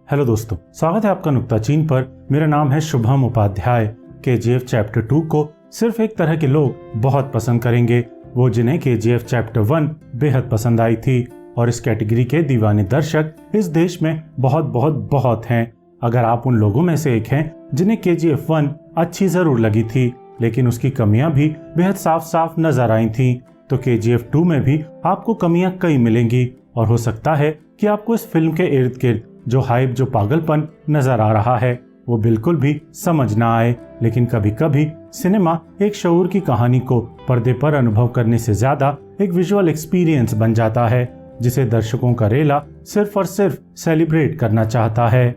Hello दोस्तों, स्वागत है आपका नुक्ता चीन पर। मेरा नाम है शुभम उपाध्याय। केजीएफ चैप्टर 2 को सिर्फ एक तरह के लोग बहुत पसंद करेंगे, वो जिन्हें केजीएफ चैप्टर 1 बेहद पसंद आई थी। और इस कैटेगरी के दीवाने दर्शक इस देश में बहुत बहुत बहुत हैं। अगर आप उन लोगों में से एक हैं जिन्हें केजीएफ 1 अच्छी जरूर लगी थी, लेकिन उसकी कमियां भी बेहद साफ साफ नजर आई थी, तो केजीएफ 2 में भी आपको कमियां कई मिलेंगी। और हो सकता है कि आपको इस फिल्म के इर्द गिर्द जो हाइप, जो पागलपन नजर आ रहा है, वो बिल्कुल भी समझ ना आए। लेकिन कभी कभी सिनेमा एक शऊर की कहानी को पर्दे पर अनुभव करने से ज्यादा एक विजुअल एक्सपीरियंस बन जाता है, जिसे दर्शकों का रेला सिर्फ और सिर्फ सेलिब्रेट करना चाहता है।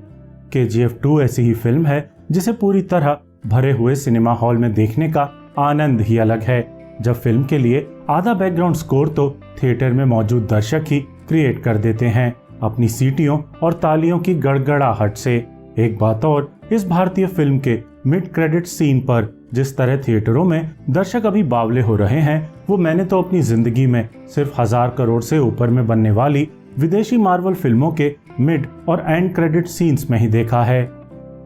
केजीएफ 2 ऐसी ही फिल्म है जिसे पूरी तरह भरे हुए सिनेमा हॉल में देखने का आनंद ही अलग है। जब फिल्म के लिए आधा बैकग्राउंड स्कोर तो थिएटर में मौजूद दर्शक ही क्रिएट कर देते हैं, अपनी सीटियों और तालियों की गड़गड़ाहट से। एक बात और, इस भारतीय फिल्म के मिड क्रेडिट सीन पर जिस तरह थिएटरों में दर्शक अभी बावले हो रहे हैं, वो मैंने तो अपनी जिंदगी में सिर्फ 1000 करोड़ से ऊपर में बनने वाली विदेशी मार्वल फिल्मों के मिड और एंड क्रेडिट सीन्स में ही देखा है।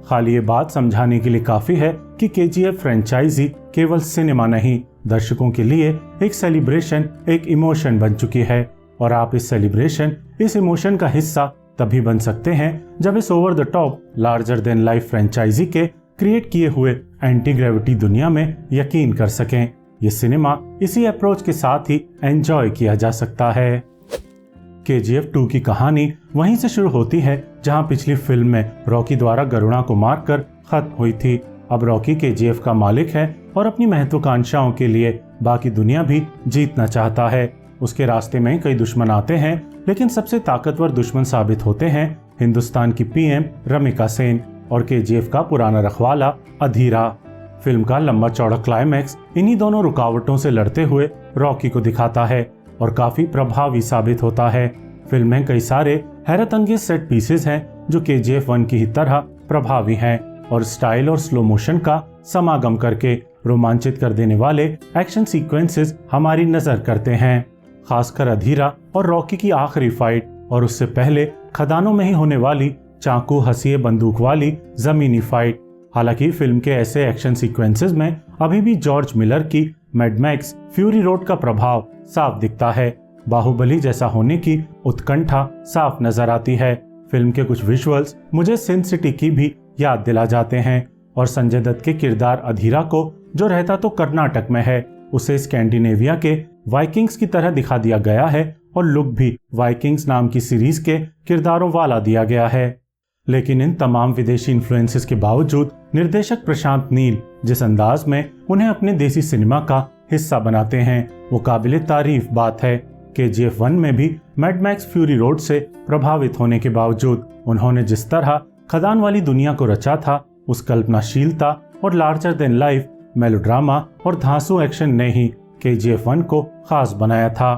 खाली ये बात समझाने के लिए काफी है कि केजीएफ फ्रेंचाइजी केवल सिनेमा नहीं, दर्शकों के लिए एक सेलिब्रेशन, एक इमोशन बन चुकी है। और आप इस सेलिब्रेशन, इस इमोशन का हिस्सा तभी बन सकते हैं जब इस over the top larger than life franchise के क्रिएट किए हुए एंटी ग्रेविटी दुनिया में यकीन कर सकें। ये सिनेमा इसी अप्रोच के साथ ही एंजॉय किया जा सकता है। केजीएफ 2 की कहानी वहीं से शुरू होती है जहां पिछली फिल्म में रॉकी द्वारा गरुड़ा को मारकर खत्म हुई थी। अब रॉकी केजीएफ का मालिक है और अपनी महत्वाकांक्षाओं के लिए बाकी दुनिया भी जीतना चाहता है। उसके रास्ते में कई दुश्मन आते हैं, लेकिन सबसे ताकतवर दुश्मन साबित होते हैं हिंदुस्तान की पीएम रमिका सेन और केजीएफ का पुराना रखवाला अधीरा। फिल्म का लंबा चौड़ा क्लाइमैक्स इन्हीं दोनों रुकावटों से लड़ते हुए रॉकी को दिखाता है और काफी प्रभावी साबित होता है। फिल्म में कई सारे हैरतअंगेज सेट पीसेस हैं जो केजीएफ 1 की ही तरह प्रभावी हैं और स्टाइल और स्लो मोशन का समागम करके रोमांचित कर देने वाले एक्शन सीक्वेंसेस हमारी नजर करते हैं। खासकर अधीरा और रॉकी की आखिरी फाइट और उससे पहले खदानों में ही होने वाली चाकू हंसिए बंदूक वाली जमीनी फाइट। हालांकि फिल्म के ऐसे एक्शन सीक्वेंसेस में अभी भी जॉर्ज मिलर की मैड मैक्स फ्यूरी रोड का प्रभाव साफ दिखता है। बाहुबली जैसा होने की उत्कंठा साफ नजर आती है। फिल्म के कुछ विजुअल्स मुझे सिन सिटी की भी याद दिला जाते हैं और संजय दत्त के किरदार अधीरा को, जो रहता तो कर्नाटक में है, उसे स्कैंडिनेविया के वाइकिंग्स की तरह दिखा दिया गया है और लुक भी वाइकिंग्स नाम की सीरीज के किरदारों वाला दिया गया है। लेकिन इन तमाम विदेशी इन्फ्लुएंसेस के बावजूद निर्देशक प्रशांत नील जिस अंदाज में उन्हें अपने देसी सिनेमा का हिस्सा बनाते हैं, वो काबिले तारीफ बात है। केजीएफ 1 में भी मैड मैक्स फ्यूरी रोड से प्रभावित होने के बावजूद उन्होंने जिस तरह खदान वाली दुनिया को रचा था, उस कल्पनाशीलता और लार्जर देन लाइफ मेलोड्रामा और धांसू एक्शन ने ही केजीएफ 1 को खास बनाया था।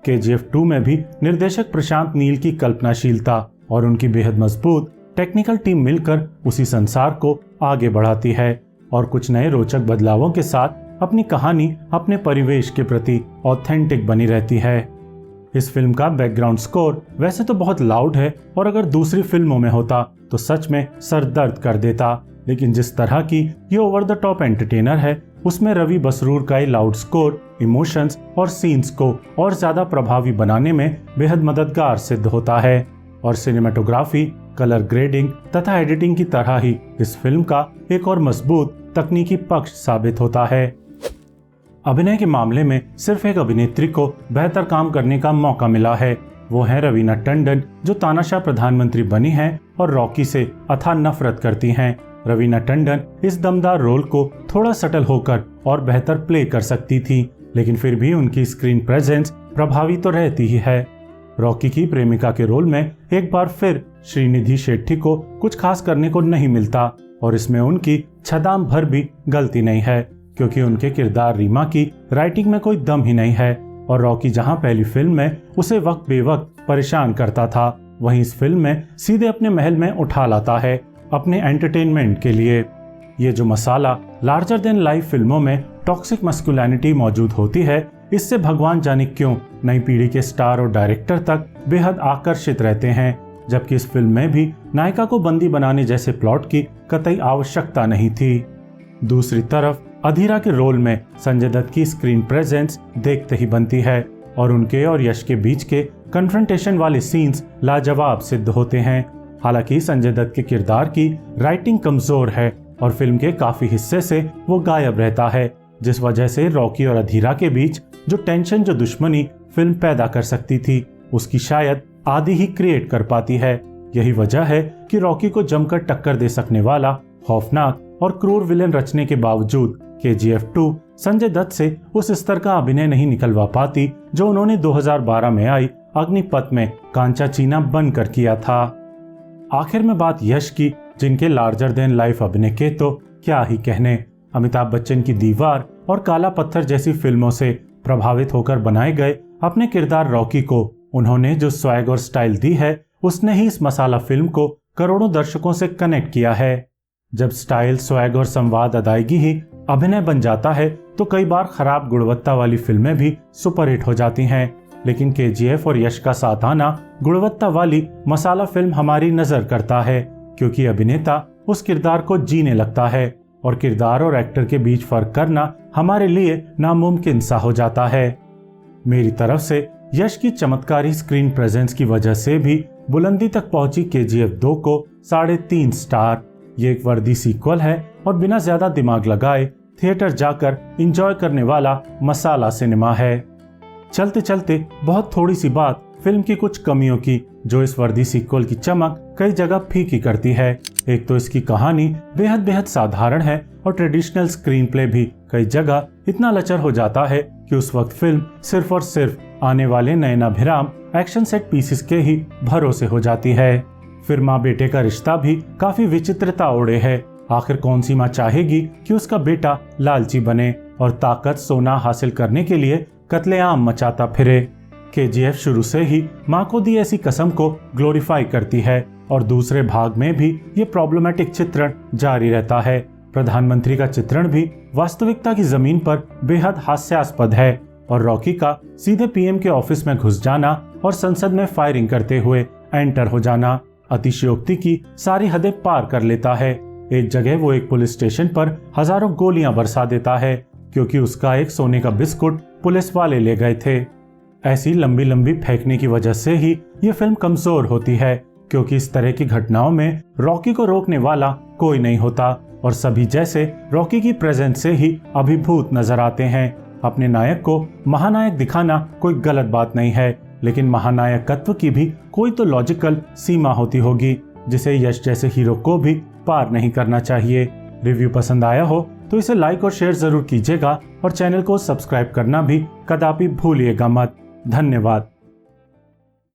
केजीएफ 2 में भी निर्देशक प्रशांत नील की कल्पनाशीलता और उनकी बेहद मजबूत टेक्निकल टीम मिलकर उसी संसार को आगे बढ़ाती है और कुछ नए रोचक बदलावों के साथ अपनी कहानी अपने परिवेश के प्रति ऑथेंटिक बनी रहती है। इस फिल्म का बैकग्राउंड स्कोर वैसे तो बहुत लाउड है और अगर दूसरी फिल्मों में होता तो सच में सर दर्द कर देता, लेकिन जिस तरह की ये ओवर द टॉप एंटरटेनर है, उसमें रवि बसरूर का ये लाउड स्कोर इमोशंस और सीन्स को और ज्यादा प्रभावी बनाने में बेहद मददगार सिद्ध होता है। और सिनेमेटोग्राफी, कलर ग्रेडिंग तथा एडिटिंग की तरह ही इस फिल्म का एक और मजबूत तकनीकी पक्ष साबित होता है। अभिनय के मामले में सिर्फ एक अभिनेत्री को बेहतर काम करने का मौका मिला है, वो है रवीना टंडन, जो तानाशाह प्रधानमंत्री बनी हैं और रॉकी से अथाह नफरत करती हैं। रवीना टंडन इस दमदार रोल को थोड़ा सटल होकर और बेहतर प्ले कर सकती थी, लेकिन फिर भी उनकी स्क्रीन प्रेजेंस प्रभावी तो रहती ही है। रॉकी की प्रेमिका के रोल में एक बार फिर श्रीनिधि शेट्टी को कुछ खास करने को नहीं मिलता और इसमें उनकी छदाम भर भी गलती नहीं है, क्योंकि उनके किरदार रीमा की राइटिंग में कोई दम ही नहीं है। और रॉकी जहां पहली फिल्म में उसे वक्त बेवक्त परेशान करता था, वहीं इस फिल्म में सीधे अपने महल में उठा लाता है अपने एंटरटेनमेंट के लिए। ये जो मसाला लार्जर देन लाइफ फिल्मों में टॉक्सिक मस्कुलिनिटी मौजूद होती है, इससे भगवान जाने क्यों नई पीढ़ी के स्टार और डायरेक्टर तक बेहद आकर्षित रहते हैं। जबकि इस फिल्म में भी नायिका को बंदी बनाने जैसे प्लॉट की कतई आवश्यकता नहीं थी। दूसरी तरफ अधीरा के रोल में संजय दत्त की स्क्रीन प्रेजेंस देखते ही बनती है और उनके और यश के बीच के कन्फ्रंटेशन वाले सीन्स लाजवाब सिद्ध होते हैं। हालांकि संजय दत्त के किरदार की राइटिंग कमजोर है और फिल्म के काफी हिस्से से वो गायब रहता है, जिस वजह से रॉकी और अधीरा के बीच जो टेंशन, जो दुश्मनी फिल्म पैदा कर सकती थी, उसकी शायद आधी ही क्रिएट कर पाती है। यही वजह है कि रॉकी को जमकर टक्कर दे सकने वाला खौफनाक और क्रूर विलेन रचने के बावजूद KGF 2 संजय दत्त से उस स्तर का अभिनय नहीं निकलवा पाती जो उन्होंने 2012 में आई अग्निपथ में कांचा चीना बनकर किया था। आखिर में बात यश की, जिनके लार्जर देन लाइफ अभिनय के तो क्या ही कहने। अमिताभ बच्चन की दीवार और काला पत्थर जैसी फिल्मों से प्रभावित होकर बनाए गए अपने किरदार रॉकी को उन्होंने जो स्वैग और स्टाइल दी है, उसने ही इस मसाला फिल्म को करोड़ों दर्शकों से कनेक्ट किया है। जब स्टाइल, स्वैग और संवाद, अदायगी ही अभिनय बन जाता है तो कई बार खराब गुणवत्ता वाली फिल्में भी सुपरहिट हो जाती हैं। लेकिन KGF और यश का साथ आना गुणवत्ता वाली मसाला फिल्म हमारी नजर करता है, क्योंकि अभिनेता उस किरदार को जीने लगता है और किरदार और एक्टर के बीच फर्क करना हमारे लिए नामुमकिन सा हो जाता है। मेरी तरफ से यश की चमत्कारी स्क्रीन प्रेजेंस की वजह से भी बुलंदी तक पहुंची KGF 2 को 3.5 स्टार। ये एक वर्दी सीक्वल है और बिना ज्यादा दिमाग लगाए थिएटर जाकर एंजॉय करने वाला मसाला सिनेमा है। चलते चलते बहुत थोड़ी सी बात फिल्म की कुछ कमियों की, जो इस वर्दी सीक्वल की चमक कई जगह फीकी करती है। एक तो इसकी कहानी बेहद साधारण है और ट्रेडिशनल स्क्रीन प्ले भी कई जगह इतना लचर हो जाता है कि उस वक्त फिल्म सिर्फ और सिर्फ आने वाले नयनाभिराम एक्शन सेट पीसेस के ही भरोसे हो जाती है। फिर माँ बेटे का रिश्ता भी काफी विचित्रता ओढ़े है। आखिर कौन सी माँ चाहेगी कि उसका बेटा लालची बने और ताकत, सोना हासिल करने के लिए कत्लेआम मचाता फिरे। KGF शुरू से ही माँ को दी ऐसी कसम को ग्लोरीफाई करती है और दूसरे भाग में भी ये प्रॉब्लमेटिक चित्रण जारी रहता है। प्रधानमंत्री का चित्रण भी वास्तविकता की जमीन पर बेहद हास्यास्पद है और रॉकी का सीधे PM के ऑफिस में घुस जाना और संसद में फायरिंग करते हुए एंटर हो जाना अतिशयोक्ति की सारी हदें पार कर लेता है। एक जगह वो एक पुलिस स्टेशन पर हजारों गोलियां बरसा देता है क्योंकि उसका एक सोने का बिस्कुट पुलिस वाले ले गए थे। ऐसी लंबी लंबी फेंकने की वजह से ही ये फिल्म कमजोर होती है, क्योंकि इस तरह की घटनाओं में रॉकी को रोकने वाला कोई नहीं होता और सभी जैसे रॉकी की प्रेजेंस से ही अभिभूत नजर आते हैं। अपने नायक को महानायक दिखाना कोई गलत बात नहीं है, लेकिन महानायकत्व की भी कोई तो लॉजिकल सीमा होती होगी, जिसे यश जैसे हीरो को भी पार नहीं करना चाहिए। रिव्यू पसंद आया हो तो इसे लाइक और शेयर जरूर कीजिएगा और चैनल को सब्सक्राइब करना भी कदापि भूलिएगा मत। धन्यवाद।